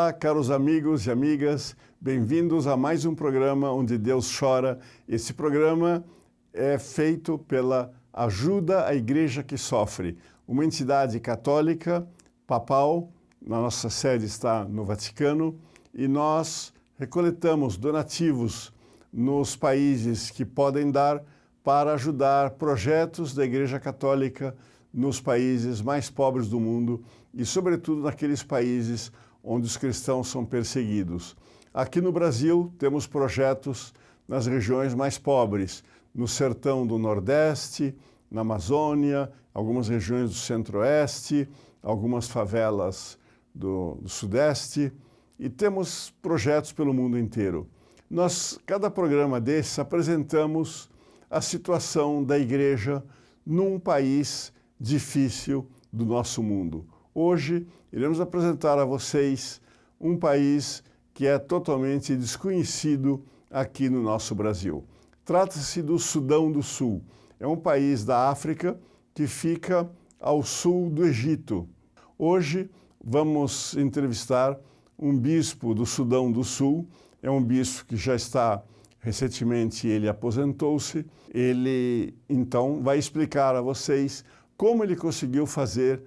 Olá, caros amigos e amigas, bem-vindos a mais um programa onde Deus chora. Esse programa é feito pela Ajuda à Igreja que Sofre, uma entidade católica, papal, na nossa sede está no Vaticano, e nós recoletamos donativos nos países que podem dar para ajudar projetos da Igreja Católica nos países mais pobres do mundo e, sobretudo, naqueles países onde os cristãos são perseguidos. Aqui no Brasil, temos projetos nas regiões mais pobres, no sertão do Nordeste, na Amazônia, algumas regiões do Centro-Oeste, algumas favelas do Sudeste, e temos projetos pelo mundo inteiro. Nós, cada programa desses, apresentamos a situação da igreja num país difícil do nosso mundo. Hoje, iremos apresentar a vocês um país que é totalmente desconhecido aqui no nosso Brasil. Trata-se do Sudão do Sul. É um país da África que fica ao sul do Egito. Hoje, vamos entrevistar um bispo do Sudão do Sul. É um bispo que já está, recentemente, ele aposentou-se. Ele, então, vai explicar a vocês como ele conseguiu fazer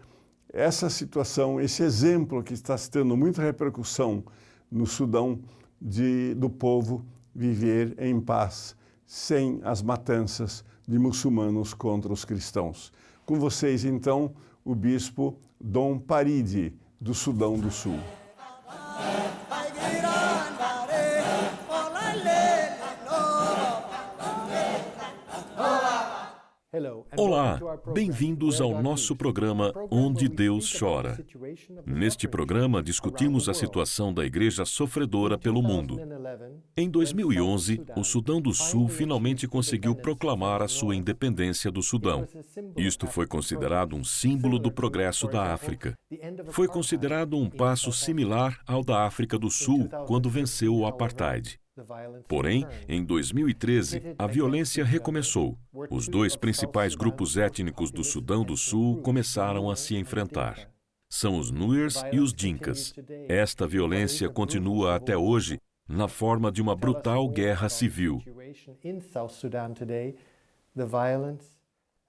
essa situação, esse exemplo que está tendo muita repercussão no Sudão do povo viver em paz, sem as matanças de muçulmanos contra os cristãos. Com vocês, então, o bispo Dom Paride, do Sudão do Sul. Olá, bem-vindos ao nosso programa Onde Deus Chora. Neste programa, discutimos a situação da igreja sofredora pelo mundo. Em 2011, o Sudão do Sul finalmente conseguiu proclamar a sua independência do Sudão. Isto foi considerado um símbolo do progresso da África. Foi considerado um passo similar ao da África do Sul quando venceu o apartheid. Porém, em 2013, a violência recomeçou. Os dois principais grupos étnicos do Sudão do Sul começaram a se enfrentar. São os Nuers e os Dinkas. Esta violência continua até hoje na forma de uma brutal guerra civil.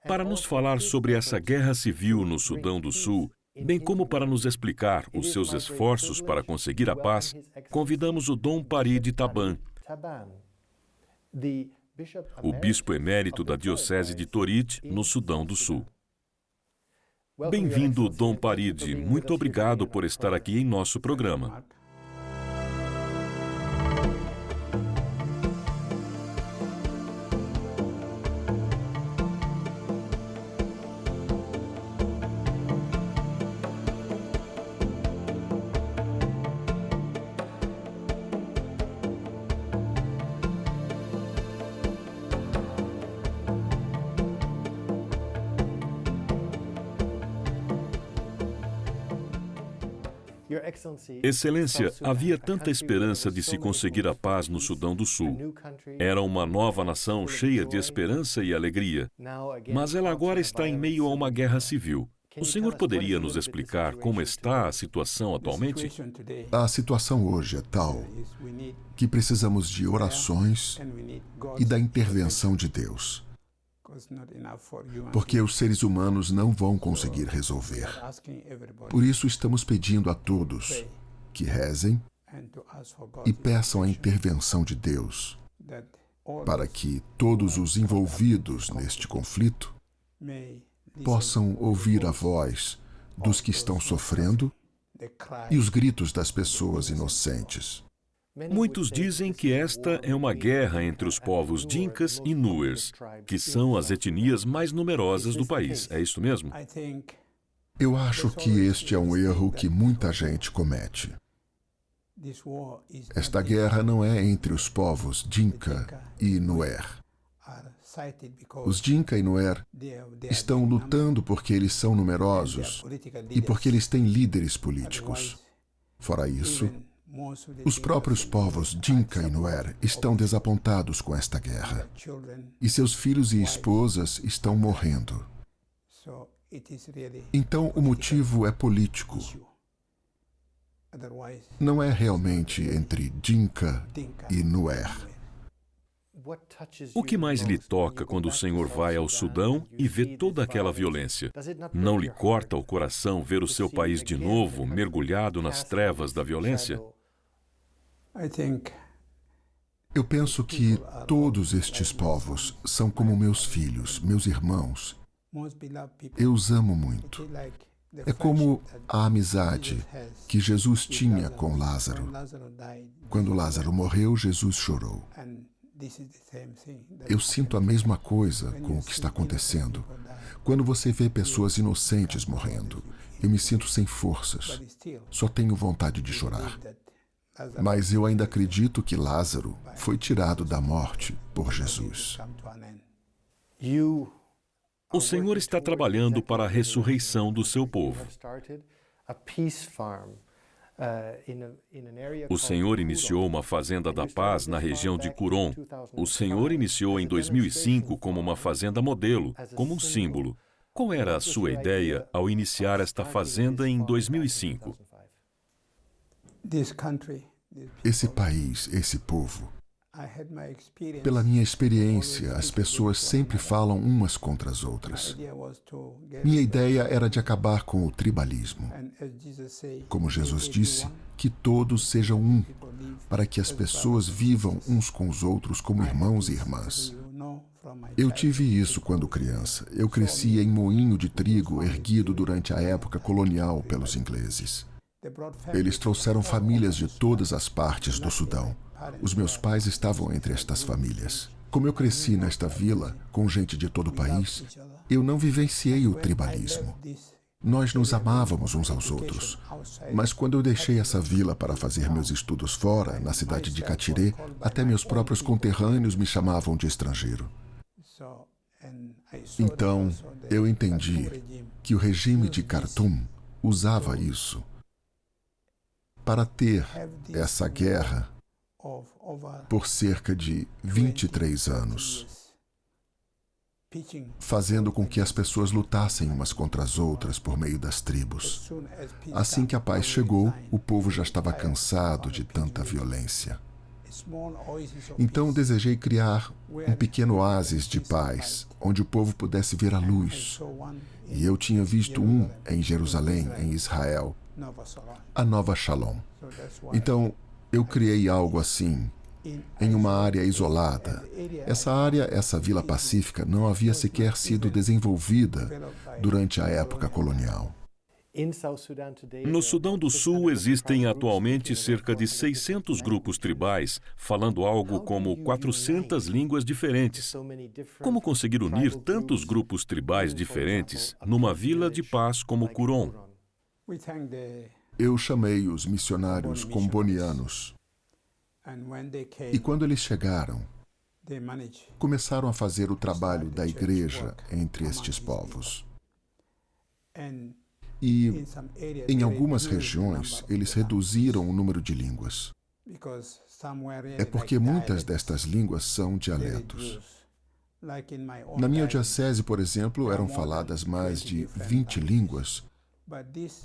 Para nos falar sobre essa guerra civil no Sudão do Sul, bem como para nos explicar os seus esforços para conseguir a paz, convidamos o Dom Paride Taban, o bispo emérito da Diocese de Torit, no Sudão do Sul. Bem-vindo, Dom Paride. Muito obrigado por estar aqui em nosso programa. Excelência, havia tanta esperança de se conseguir a paz no Sudão do Sul. Era uma nova nação cheia de esperança e alegria. Mas ela agora está em meio a uma guerra civil. O senhor poderia nos explicar como está a situação atualmente? A situação hoje é tal que precisamos de orações e da intervenção de Deus. Porque os seres humanos não vão conseguir resolver. Por isso estamos pedindo a todos que rezem e peçam a intervenção de Deus para que todos os envolvidos neste conflito possam ouvir a voz dos que estão sofrendo e os gritos das pessoas inocentes. Muitos dizem que esta é uma guerra entre os povos Dinkas e Nuers, que são as etnias mais numerosas do país. É isso mesmo? Eu acho que este é um erro que muita gente comete. Esta guerra não é entre os povos Dinka e Nuer. Os Dinka e Nuer estão lutando porque eles são numerosos e porque eles têm líderes políticos. Fora isso, os próprios povos Dinka e Nuer estão desapontados com esta guerra. E seus filhos e esposas estão morrendo. Então, o motivo é político. Não é realmente entre Dinka e Nuer. O que mais lhe toca quando o senhor vai ao Sudão e vê toda aquela violência? Não lhe corta o coração ver o seu país de novo mergulhado nas trevas da violência? Eu penso que todos estes povos são como meus filhos, meus irmãos. Eu os amo muito. É como a amizade que Jesus tinha com Lázaro. Quando Lázaro morreu, Jesus chorou. Eu sinto a mesma coisa com o que está acontecendo. Quando você vê pessoas inocentes morrendo, eu me sinto sem forças. Só tenho vontade de chorar. Mas eu ainda acredito que Lázaro foi tirado da morte por Jesus. O Senhor está trabalhando para a ressurreição do seu povo. O Senhor iniciou uma fazenda da paz na região de Curon. O Senhor iniciou em 2005 como uma fazenda modelo, como um símbolo. Qual era a sua ideia ao iniciar esta fazenda em 2005? Esse país, esse povo, pela minha experiência, as pessoas sempre falam umas contra as outras. Minha ideia era de acabar com o tribalismo. Como Jesus disse, que todos sejam um, para que as pessoas vivam uns com os outros como irmãos e irmãs. Eu tive isso quando criança. Eu cresci em moinho de trigo erguido durante a época colonial pelos ingleses. Eles trouxeram famílias de todas as partes do Sudão. Os meus pais estavam entre estas famílias. Como eu cresci nesta vila, com gente de todo o país, eu não vivenciei o tribalismo. Nós nos amávamos uns aos outros. Mas quando eu deixei essa vila para fazer meus estudos fora, na cidade de Catirê, até meus próprios conterrâneos me chamavam de estrangeiro. Então, eu entendi que o regime de Khartoum usava isso para ter essa guerra por cerca de 23 anos, fazendo com que as pessoas lutassem umas contra as outras por meio das tribos. Assim que a paz chegou, o povo já estava cansado de tanta violência. Então desejei criar um pequeno oásis de paz, onde o povo pudesse ver a luz. E eu tinha visto um em Jerusalém, em Israel, a Nova Shalom. Então, eu criei algo assim, em uma área isolada. Essa área, essa vila pacífica, não havia sequer sido desenvolvida durante a época colonial. No Sudão do Sul existem atualmente cerca de 600 grupos tribais, falando algo como 400 línguas diferentes. Como conseguir unir tantos grupos tribais diferentes numa vila de paz como Curon? Eu chamei os missionários combonianos. E quando eles chegaram, começaram a fazer o trabalho da igreja entre estes povos. E, em algumas regiões, eles reduziram o número de línguas. É porque muitas destas línguas são dialetos. Na minha diocese, por exemplo, eram faladas mais de 20 línguas,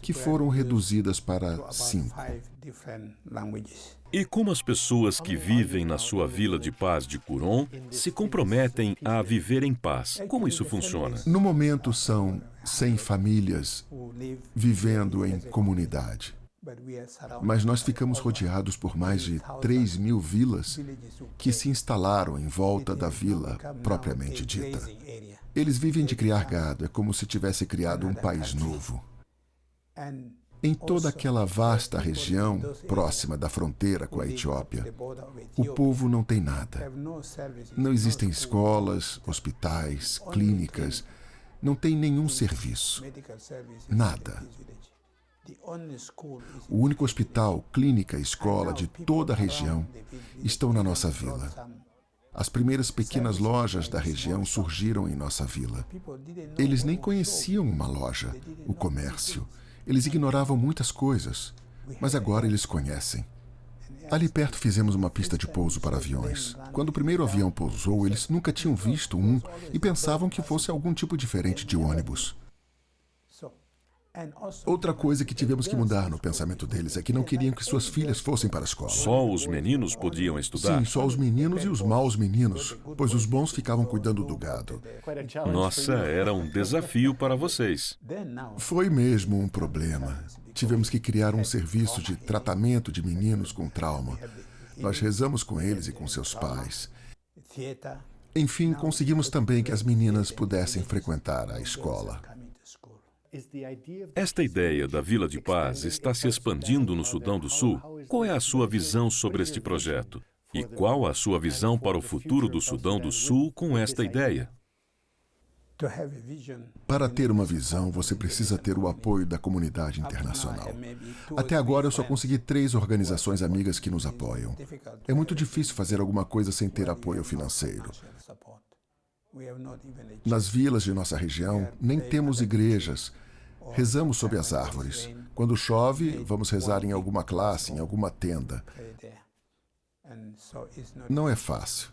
que foram reduzidas para 5. E como as pessoas que vivem na sua vila de paz de Curon se comprometem a viver em paz? Como isso funciona? No momento são 100 famílias vivendo em comunidade. Mas nós ficamos rodeados por mais de 3.000 vilas que se instalaram em volta da vila propriamente dita. Eles vivem de criar gado, é como se tivesse criado um país novo. Em toda aquela vasta região próxima da fronteira com a Etiópia, o povo não tem nada. Não existem escolas, hospitais, clínicas, não tem nenhum serviço. Nada. O único hospital, clínica e escola de toda a região estão na nossa vila. As primeiras pequenas lojas da região surgiram em nossa vila. Eles nem conheciam uma loja, o comércio. Eles ignoravam muitas coisas, mas agora eles conhecem. Ali perto fizemos uma pista de pouso para aviões. Quando o primeiro avião pousou, eles nunca tinham visto um e pensavam que fosse algum tipo diferente de ônibus. Outra coisa que tivemos que mudar no pensamento deles é que não queriam que suas filhas fossem para a escola. Só os meninos podiam estudar? Sim, só os meninos e os maus meninos, pois os bons ficavam cuidando do gado. Nossa, era um desafio para vocês. Foi mesmo um problema. Tivemos que criar um serviço de tratamento de meninos com trauma. Nós rezamos com eles e com seus pais. Enfim, conseguimos também que as meninas pudessem frequentar a escola. Esta ideia da Vila de Paz está se expandindo no Sudão do Sul. Qual é a sua visão sobre este projeto? E qual a sua visão para o futuro do Sudão do Sul com esta ideia? Para ter uma visão, você precisa ter o apoio da comunidade internacional. Até agora, eu só consegui 3 organizações amigas que nos apoiam. É muito difícil fazer alguma coisa sem ter apoio financeiro. Nas vilas de nossa região, nem temos igrejas. Rezamos sob as árvores. Quando chove, vamos rezar em alguma classe, em alguma tenda. Não é fácil.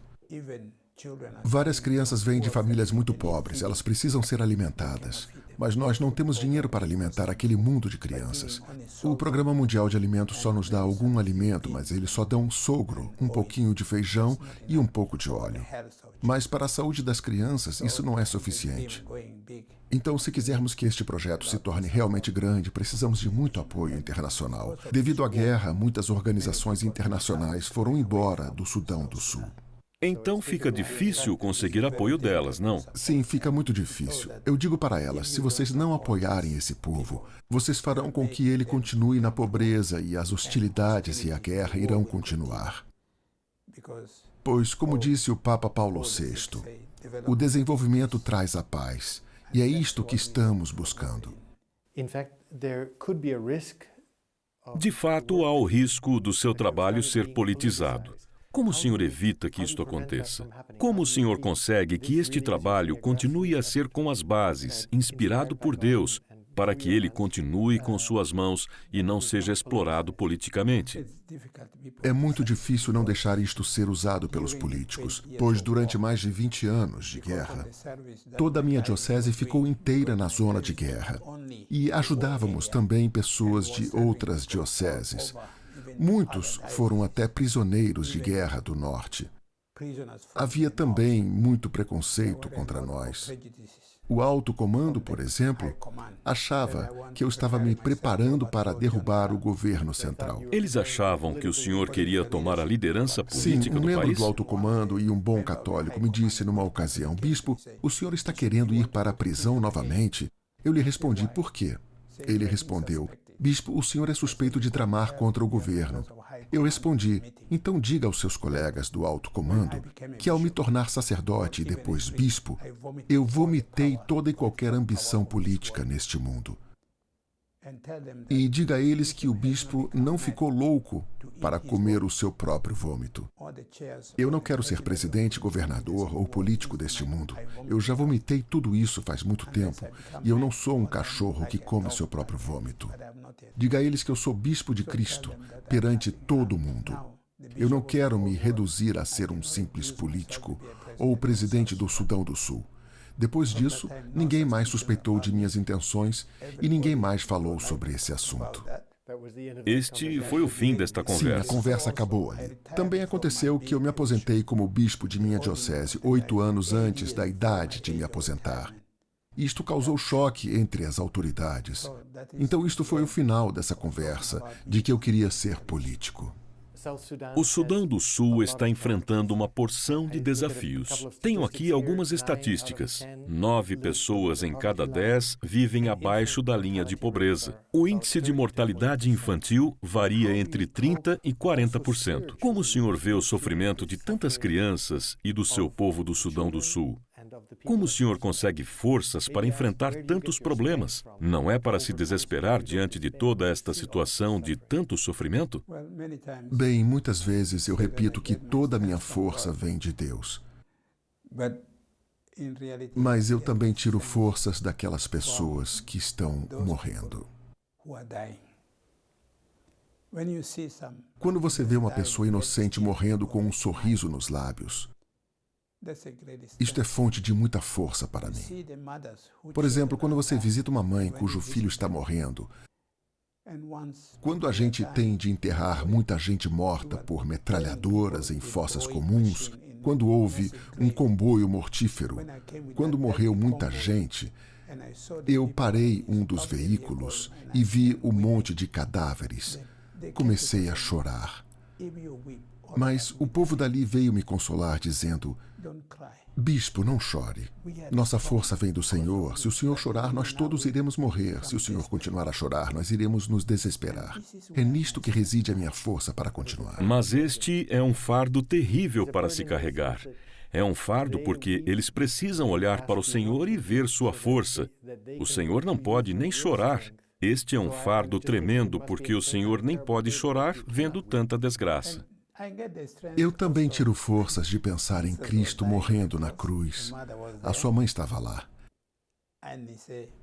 Várias crianças vêm de famílias muito pobres, elas precisam ser alimentadas. Mas nós não temos dinheiro para alimentar aquele mundo de crianças. O Programa Mundial de Alimentos só nos dá algum alimento, mas eles só dão sogro, um pouquinho de feijão e um pouco de óleo. Mas para a saúde das crianças, isso não é suficiente. Então, se quisermos que este projeto se torne realmente grande, precisamos de muito apoio internacional. Devido à guerra, muitas organizações internacionais foram embora do Sudão do Sul. Então fica difícil conseguir apoio delas, não? Sim, fica muito difícil. Eu digo para elas, se vocês não apoiarem esse povo, vocês farão com que ele continue na pobreza e as hostilidades e a guerra irão continuar. Pois, como disse o Papa Paulo VI, o desenvolvimento traz a paz. E é isto que estamos buscando. De fato, há o risco do seu trabalho ser politizado. Como o senhor evita que isto aconteça? Como o senhor consegue que este trabalho continue a ser com as bases, inspirado por Deus, para que ele continue com suas mãos e não seja explorado politicamente? É muito difícil não deixar isto ser usado pelos políticos, pois durante mais de 20 anos de guerra, toda a minha diocese ficou inteira na zona de guerra. E ajudávamos também pessoas de outras dioceses. Muitos foram até prisioneiros de guerra do norte. Havia também muito preconceito contra nós. O alto comando, por exemplo, achava que eu estava me preparando para derrubar o governo central. Eles achavam que o senhor queria tomar a liderança política do país? Sim, um membro do alto comando e um bom católico me disse numa ocasião: Bispo, o senhor está querendo ir para a prisão novamente? Eu lhe respondi: por quê? Ele respondeu: Bispo, o senhor é suspeito de tramar contra o governo. Eu respondi: então diga aos seus colegas do alto comando que ao me tornar sacerdote e depois bispo, eu vomitei toda e qualquer ambição política neste mundo. E diga a eles que o bispo não ficou louco para comer o seu próprio vômito. Eu não quero ser presidente, governador ou político deste mundo. Eu já vomitei tudo isso faz muito tempo e eu não sou um cachorro que come seu próprio vômito. Diga a eles que eu sou bispo de Cristo perante todo o mundo. Eu não quero me reduzir a ser um simples político ou o presidente do Sudão do Sul. Depois disso, ninguém mais suspeitou de minhas intenções e ninguém mais falou sobre esse assunto. Este foi o fim desta conversa. Sim, a conversa acabou ali. Também aconteceu que eu me aposentei como bispo de minha diocese 8 anos antes da idade de me aposentar. Isto causou choque entre as autoridades. Então isto foi o final dessa conversa, de que eu queria ser político. O Sudão do Sul está enfrentando uma porção de desafios. Tenho aqui algumas estatísticas. 9 pessoas em cada 10 vivem abaixo da linha de pobreza. O índice de mortalidade infantil varia entre 30% e 40%. Como o senhor vê o sofrimento de tantas crianças e do seu povo do Sudão do Sul? Como o senhor consegue forças para enfrentar tantos problemas? Não é para se desesperar diante de toda esta situação de tanto sofrimento? Bem, muitas vezes eu repito que toda a minha força vem de Deus. Mas eu também tiro forças daquelas pessoas que estão morrendo. Quando você vê uma pessoa inocente morrendo com um sorriso nos lábios, Isto é fonte de muita força para mim. Por exemplo, quando você visita uma mãe cujo filho está morrendo, quando a gente tem de enterrar muita gente morta por metralhadoras em fossas comuns, quando houve um comboio mortífero, quando morreu muita gente, eu parei um dos veículos e vi um monte de cadáveres. Comecei a chorar. Mas o povo dali veio me consolar, dizendo: Bispo, não chore. Nossa força vem do Senhor. Se o Senhor chorar, nós todos iremos morrer. Se o Senhor continuar a chorar, nós iremos nos desesperar. É nisto que reside a minha força para continuar. Mas este é um fardo terrível para se carregar. É um fardo porque eles precisam olhar para o Senhor e ver sua força. O Senhor não pode nem chorar. Este é um fardo tremendo porque o Senhor nem pode chorar vendo tanta desgraça. Eu também tiro forças de pensar em Cristo morrendo na cruz. A sua mãe estava lá.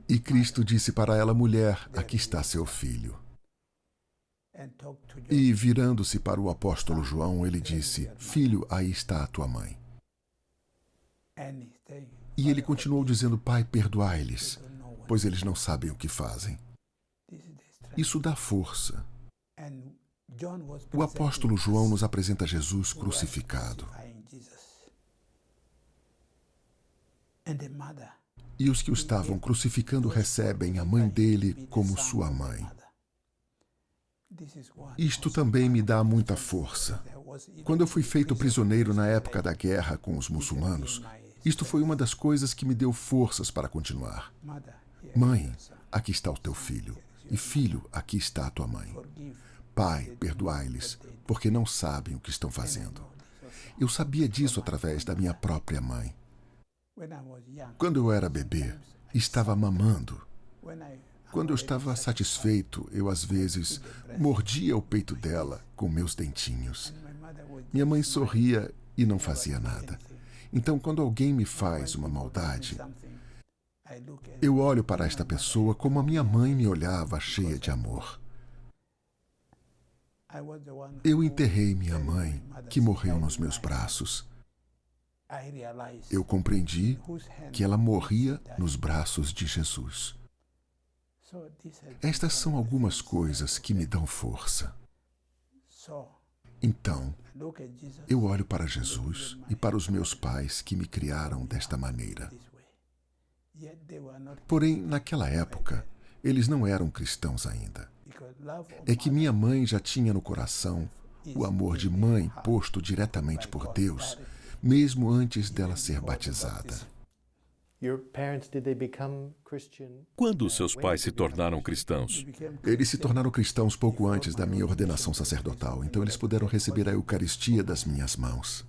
E Cristo disse para ela: mulher, aqui está seu filho. E virando-se para o apóstolo João, ele disse: filho, aí está a tua mãe. E ele continuou dizendo: pai, perdoai-lhes, pois eles não sabem o que fazem. Isso dá força. O apóstolo João nos apresenta Jesus crucificado. E os que o estavam crucificando recebem a mãe dele como sua mãe. Isto também me dá muita força. Quando eu fui feito prisioneiro na época da guerra com os muçulmanos, isto foi uma das coisas que me deu forças para continuar. Mãe, aqui está o teu filho. E filho, aqui está a tua mãe. Pai, perdoai-lhes, porque não sabem o que estão fazendo. Eu sabia disso através da minha própria mãe. Quando eu era bebê, estava mamando. Quando eu estava satisfeito, eu às vezes mordia o peito dela com meus dentinhos. Minha mãe sorria e não fazia nada. Então, quando alguém me faz uma maldade, eu olho para esta pessoa como a minha mãe me olhava, cheia de amor. Eu enterrei minha mãe, que morreu nos meus braços. Eu compreendi que ela morria nos braços de Jesus. Estas são algumas coisas que me dão força. Então, eu olho para Jesus e para os meus pais que me criaram desta maneira. Porém, naquela época, eles não eram cristãos ainda. É que minha mãe já tinha no coração o amor de mãe posto diretamente por Deus, mesmo antes dela ser batizada. Quando seus pais se tornaram cristãos? Eles se tornaram cristãos pouco antes da minha ordenação sacerdotal, então eles puderam receber a Eucaristia das minhas mãos.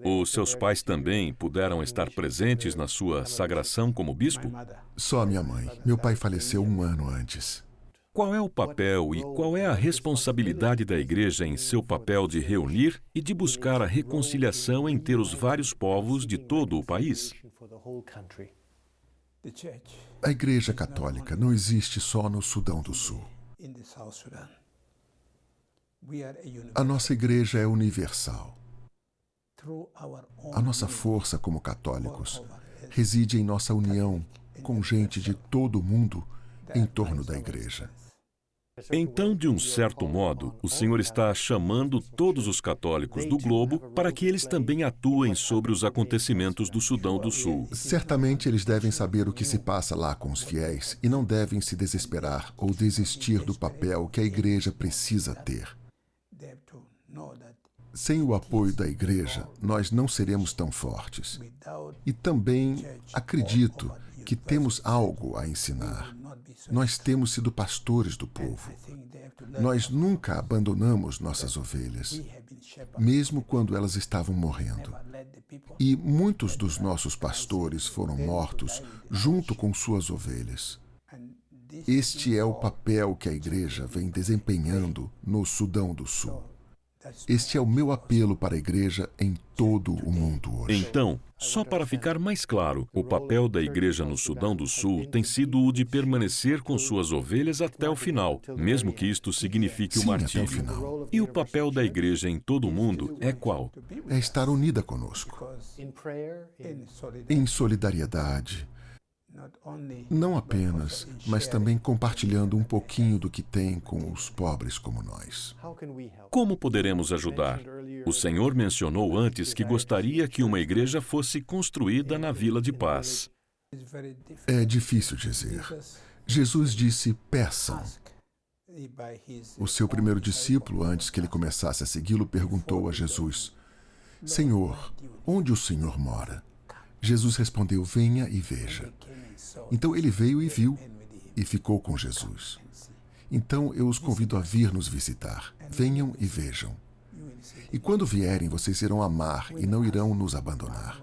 Os seus pais também puderam estar presentes na sua sagração como bispo? Só a minha mãe. Meu pai faleceu 1 ano antes. Qual é o papel e qual é a responsabilidade da igreja em seu papel de reunir e de buscar a reconciliação entre os vários povos de todo o país? A Igreja Católica não existe só no Sudão do Sul. A nossa igreja é universal. A nossa força como católicos reside em nossa união com gente de todo o mundo em torno da igreja. Então, de um certo modo, o Senhor está chamando todos os católicos do globo para que eles também atuem sobre os acontecimentos do Sudão do Sul. Certamente eles devem saber o que se passa lá com os fiéis e não devem se desesperar ou desistir do papel que a igreja precisa ter. Sem o apoio da igreja, nós não seremos tão fortes. E também acredito que temos algo a ensinar. Nós temos sido pastores do povo. Nós nunca abandonamos nossas ovelhas, mesmo quando elas estavam morrendo. E muitos dos nossos pastores foram mortos junto com suas ovelhas. Este é o papel que a igreja vem desempenhando no Sudão do Sul. Este é o meu apelo para a igreja em todo o mundo hoje. Então, só para ficar mais claro, o papel da igreja no Sudão do Sul tem sido o de permanecer com suas ovelhas até o final, mesmo que isto signifique o Sim, martírio. até o final. E o papel da igreja em todo o mundo é qual? É estar unida conosco, em solidariedade, não apenas, mas também compartilhando um pouquinho do que tem com os pobres como nós. Como poderemos ajudar? O Senhor mencionou antes que gostaria que uma igreja fosse construída na Vila de Paz. É difícil dizer. Jesus disse: peçam. O seu primeiro discípulo, antes que ele começasse a segui-lo, perguntou a Jesus: Senhor, onde o Senhor mora? Jesus respondeu: venha e veja. Então ele veio e viu, e ficou com Jesus. Então eu os convido a vir nos visitar. Venham e vejam. E quando vierem, vocês irão amar e não irão nos abandonar.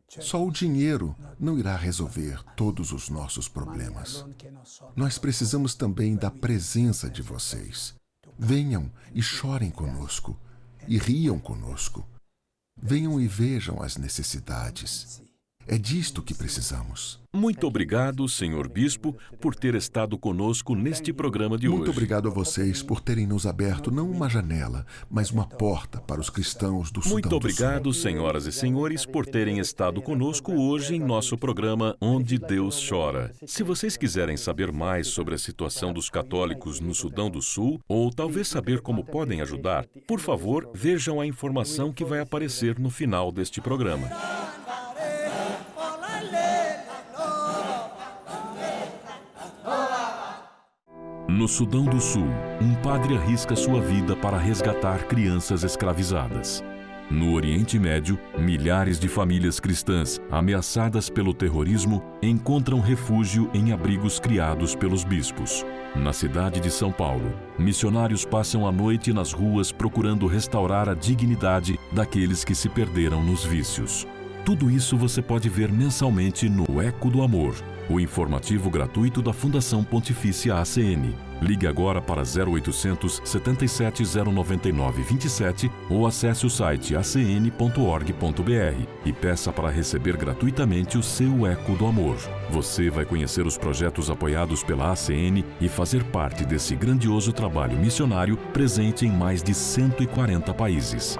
Só o dinheiro não irá resolver todos os nossos problemas. Nós precisamos também da presença de vocês. Venham e chorem conosco, e riam conosco. Venham e vejam as necessidades. É disto que precisamos. Muito obrigado, Senhor Bispo, por ter estado conosco neste programa de hoje. Muito obrigado a vocês por terem nos aberto não uma janela, mas uma porta para os cristãos do Sudão do Sul. Muito obrigado, senhoras e senhores, por terem estado conosco hoje em nosso programa Onde Deus Chora. Se vocês quiserem saber mais sobre a situação dos católicos no Sudão do Sul, ou talvez saber como podem ajudar, por favor, vejam a informação que vai aparecer no final deste programa. No Sudão do Sul, um padre arrisca sua vida para resgatar crianças escravizadas. No Oriente Médio, milhares de famílias cristãs, ameaçadas pelo terrorismo, encontram refúgio em abrigos criados pelos bispos. Na cidade de São Paulo, missionários passam a noite nas ruas procurando restaurar a dignidade daqueles que se perderam nos vícios. Tudo isso você pode ver mensalmente no Eco do Amor, o informativo gratuito da Fundação Pontifícia ACN. Ligue agora para 0800 77 099 27 ou acesse o site acn.org.br e peça para receber gratuitamente o seu Eco do Amor. Você vai conhecer os projetos apoiados pela ACN e fazer parte desse grandioso trabalho missionário presente em mais de 140 países.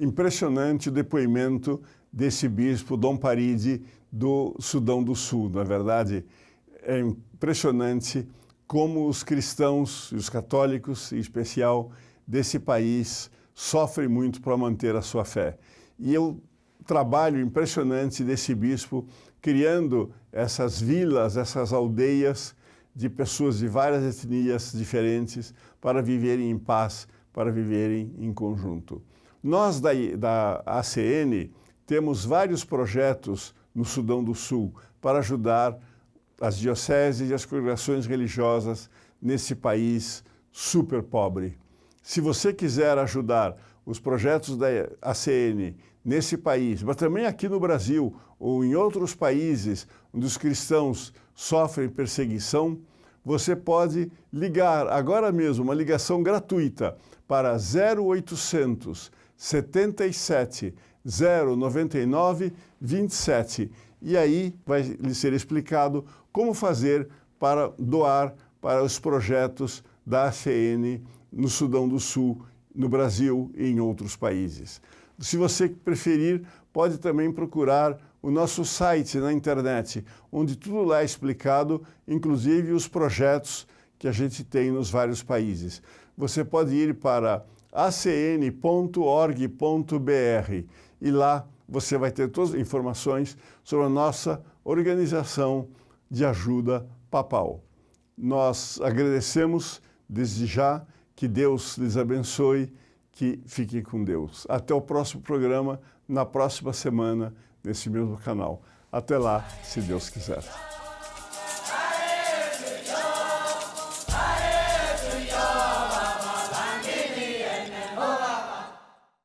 Impressionante o depoimento desse bispo Dom Paride do Sudão do Sul. Na verdade, é impressionante como os cristãos e os católicos, em especial desse país, sofrem muito para manter a sua fé. E o trabalho impressionante desse bispo criando essas vilas, essas aldeias de pessoas de várias etnias diferentes para viverem em paz, para viverem em conjunto. Nós da ACN temos vários projetos no Sudão do Sul para ajudar as dioceses e as congregações religiosas nesse país super pobre. Se você quiser ajudar os projetos da ACN nesse país, mas também aqui no Brasil ou em outros países onde os cristãos sofrem perseguição, você pode ligar agora mesmo, uma ligação gratuita para 0800 77 099 27. E aí vai lhe ser explicado como fazer para doar para os projetos da ACN no Sudão do Sul, no Brasil e em outros países. Se você preferir, pode também procurar o nosso site na internet, onde tudo lá é explicado, inclusive os projetos que a gente tem nos vários países. Você pode ir para acn.org.br e lá você vai ter todas as informações sobre a nossa organização de ajuda papal. Nós agradecemos desde já, que Deus lhes abençoe, que fiquem com Deus. Até o próximo programa, na próxima semana, nesse mesmo canal. Até lá, se Deus quiser.